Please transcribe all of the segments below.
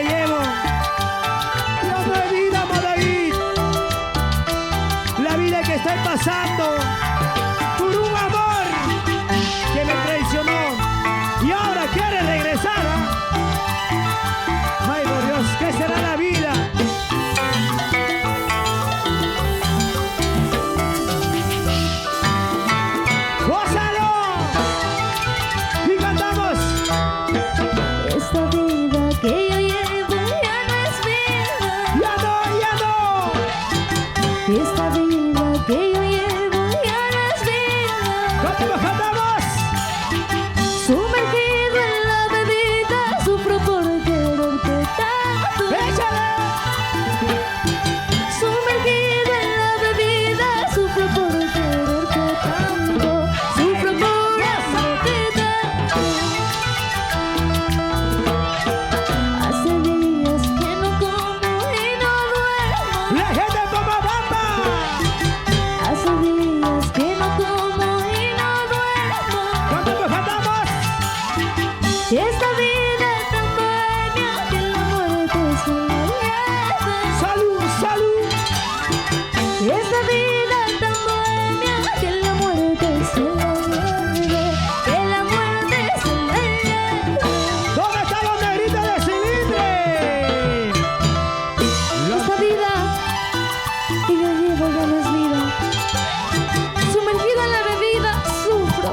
llevo. Ya no hay vida, Madavid. La vida que estoy pasando por un amor que me traicionó y ahora quiere regresar. Ay, por Dios, ¿qué será la vida? ¡Gózalo! Y cantamos. Esta vida que yo llevo ya no es vida. ¡Ya no, ya no! Esta vida que yo llevo ya no es vida. ¡Cantamos, cantamos! Sumergido en la bebida, sufro por quererte tanto. ¡Échale! Sumergido en la bebida, sufro por quererte tanto. Sufro por amarte tanto. Hace días que no como y no duermo. ¡La gente de Pomabamba! Hace días que no como y no duermo. ¡Cantamos, cantamos! Esta vida es tan bohemia que la muerte se la lleva. ¡Salud, salud! Esta vida es tan bohemia que la muerte se la lleva. Que la muerte se la lleva. ¿Dónde están los negritos de cilindre? Esta vida que yo llevo ya no es vida. Sumergida en la bebida sufro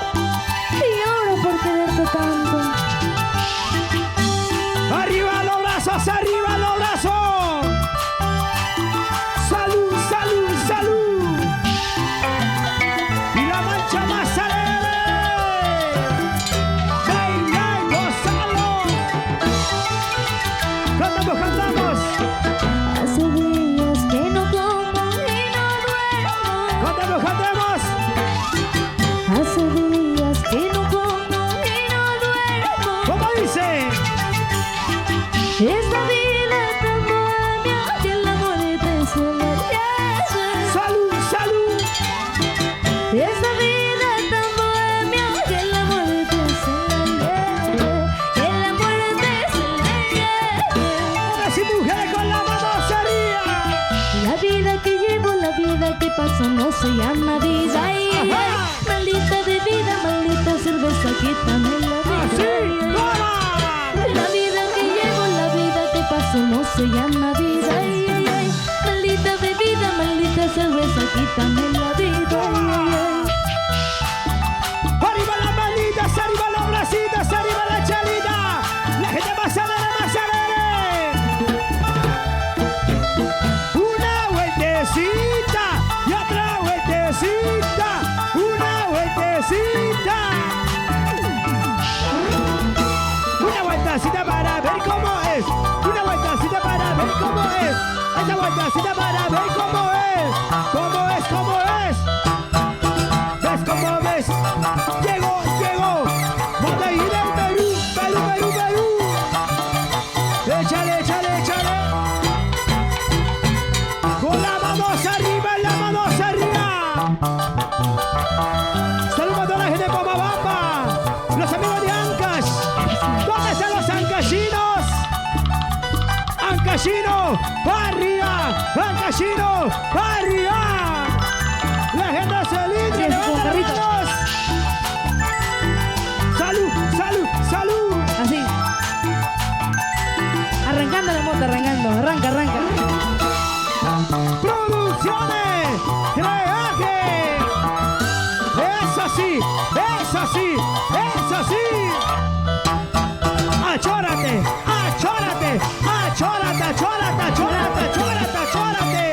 y lloro por quererte tanto. ¡Arriba los brazos, arriba los brazos! ¡Salud, salud, salud! ¡Y la mancha más alegre! ¡Venga y gózalo! ¡Cantamos, cantamos! Hace días que no como y no duermo. ¡Cantamos, cantamos! Hace días que no como y no duermo. ¿Cómo dice? Esta vida es tan bohemia que la muerte se la lleva. ¡Salud, salud! Esta vida es tan bohemia que la muerte se la lleva. Que la muerte se la lleva. Hombres y mujeres con la mano arriba. La vida que llevo, la vida que paso no se llama vida. Ay, ay, ay. Maldita bebida, maldita cerveza, quítame la vida. ¡Así! Ay, ay, ay. ¡Toma! La vida que llevo, la vida que paso no se llama vida. Ay, ay, ay. Maldita bebida, maldita cerveza, quítame la vida. Ay, ay, ay. ¡Arriba las manitas, arriba los bracitos, arriba la chalita! ¡La gente más alegre, más alegre! Una vueltecita y otra vueltecita, una vueltecita. Una vueltecita para ver cómo es, una vueltecita para ver cómo es, esa vueltecita para ver cómo es, cómo es, cómo es. ¿Ves cómo ves? Llegó, llegó. Madavid del Perú, Perú, Perú, Perú. Échale, échale, échale. Con las manos arriba, las manos arriba. Saludos a toda la gente de Pomabamba. Los amigos de Ancash. ¿Dónde están los ancashinos? Ancashino, arriba. Ancashino, arriba. La gente se linda. Sí, con carrito. Salud, salud, salud. Así. Arrancando la moto, arrancando. Arranca, arranca. Producciones, Creaje. Es así, es así, es así. Achórate, achórate, achórate, achórate, achórate, achórate, achórate.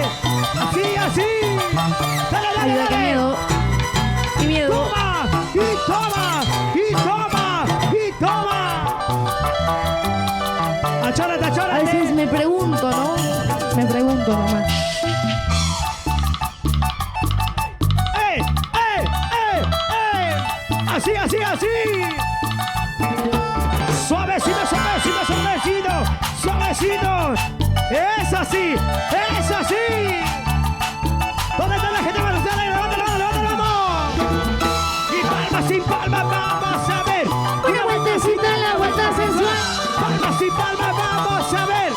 Así, así. Dale, dale, Ayuda, qué dale. miedo. Qué miedo. Toma, y toma, y toma, y toma. Achórate, A achórate. veces me pregunto, ¿no? Me pregunto nomás. Así, así, así. Suavecito, suavecito, suavecito, suavecito. Es así, es así. ¿Dónde está la gente? Levanta, levanta, levanta, levanta. Y palmas y palmas, vamos a ver. Una vueltecita en la vuelta sensual. Palmas y palmas, vamos a ver.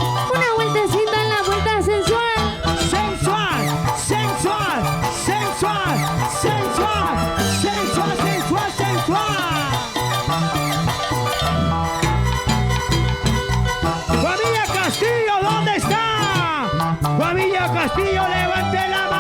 Castillo, ¿dónde está? Familia Castillo, levante la